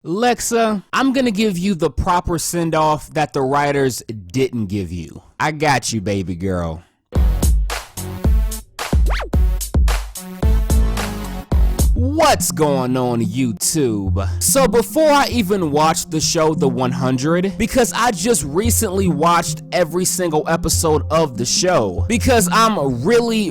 Lexa, I'm gonna give you the proper send-off that the writers didn't give you. I got you, baby girl. What's going on YouTube? So before I even watched the show The 100, because I just recently watched every single episode of the show, because I'm really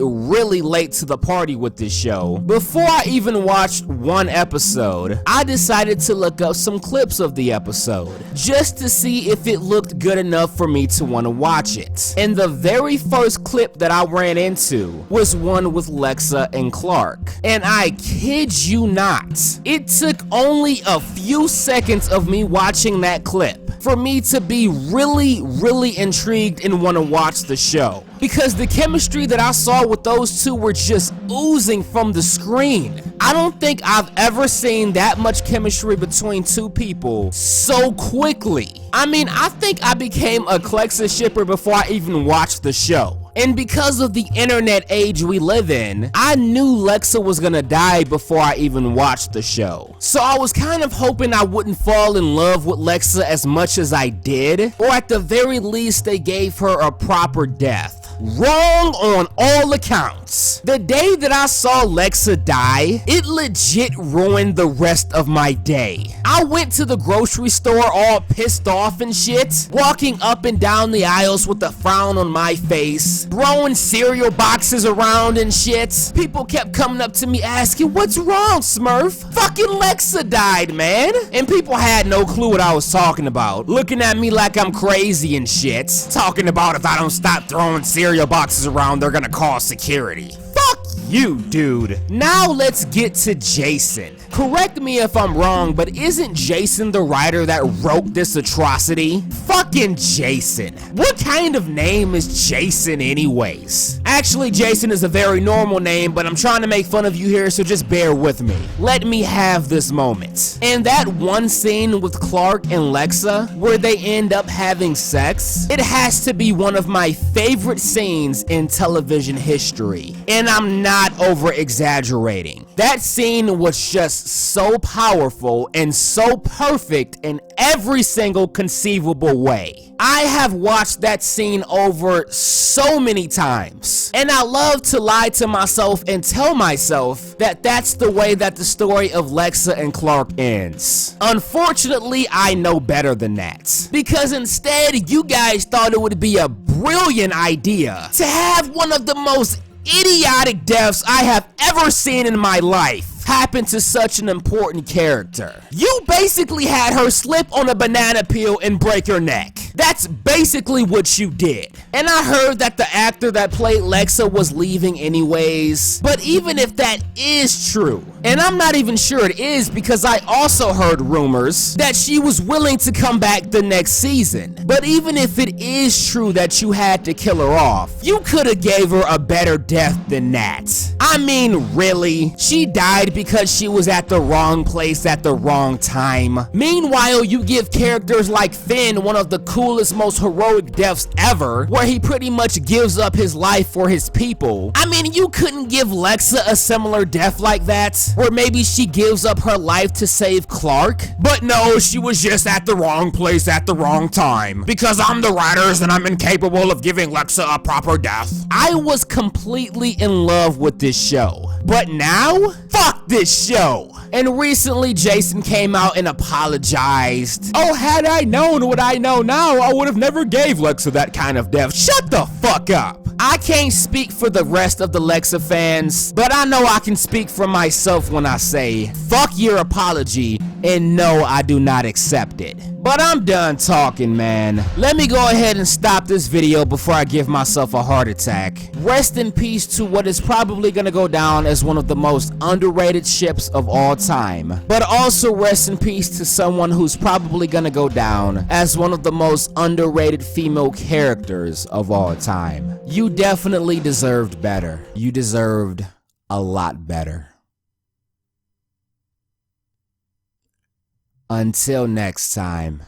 late to the party with this show, before I even watched one episode, I decided to look up some clips of the episode, just to see if it looked good enough for me to want to watch it. And the very first clip that I ran into was one with Lexa and Clark. And I kid you not, it took only a few seconds of me watching that clip for me to be really intrigued and want to watch the show, because the chemistry that I saw with those two were just oozing from the screen. I don't think I've ever seen that much chemistry between two people so quickly. I mean, I think I became a Lexa shipper before I even watched the show. And because of the internet age we live in, I knew Lexa was gonna die before I even watched the show. So I was kind of hoping I wouldn't fall in love with Lexa as much as I did, or at the very least they gave her a proper death. Wrong on all accounts. The day that I saw Lexa die, it legit ruined the rest of my day. I went to the grocery store all pissed off and shit, walking up and down the aisles with a frown on my face, throwing cereal boxes around and shit. People kept coming up to me asking, "What's wrong, Smurf? Fucking Lexa died, man." And people had no clue what I was talking about, looking at me like I'm crazy and shit, talking about if I don't stop throwing cereal boxes around, they're gonna call security. Fuck you, dude. Now let's get to Jason. Correct me if I'm wrong, but isn't Jason the writer that wrote this atrocity? Fucking Jason. What kind of name is Jason anyways? Actually, Jason is a very normal name, but I'm trying to make fun of you here, so just bear with me. Let me have this moment. And that one scene with Clark and Lexa, where they end up having sex, it has to be one of my favorite scenes in television history. And I'm not over exaggerating. That scene was just so powerful and so perfect in every single conceivable way. I have watched that scene over so many times, and I love to lie to myself and tell myself that that's the way that the story of Lexa and Clark ends. Unfortunately, I know better than that, because instead you guys thought it would be a brilliant idea to have one of the most idiotic deaths I have ever seen in my life happen to such an important character. You basically had her slip on a banana peel and break her neck. That's basically what you did. And I heard that the actor that played Lexa was leaving anyways, but even if that is true, and I'm not even sure it is, because I also heard rumors that she was willing to come back the next season. But even if it is true that you had to kill her off, you could have gave her a better death than that. I mean, really? She died because she was at the wrong place at the wrong time. Meanwhile, you give characters like Finn one of the coolest, most heroic deaths ever, where he pretty much gives up his life for his people. I mean, you couldn't give Lexa a similar death like that, where maybe she gives up her life to save Clark? But no, she was just at the wrong place at the wrong time, because I'm the writers and I'm incapable of giving Lexa a proper death. I was completely in love with this show, but now, fuck this show. And recently Jason came out and apologized. "Oh, had I known what I know now, I would have never gave Lexa that kind of death." Shut the fuck up. I can't speak for the rest of the Lexa fans, but I know I can speak for myself when I say, fuck your apology, and no, I do not accept it. But I'm done talking, man. Let me go ahead and stop this video before I give myself a heart attack. Rest in peace to what is probably gonna go down as one of the most underrated ships of all time. But also rest in peace to someone who's probably gonna go down as one of the most underrated female characters of all time. You definitely deserved better. You deserved a lot better. Until next time.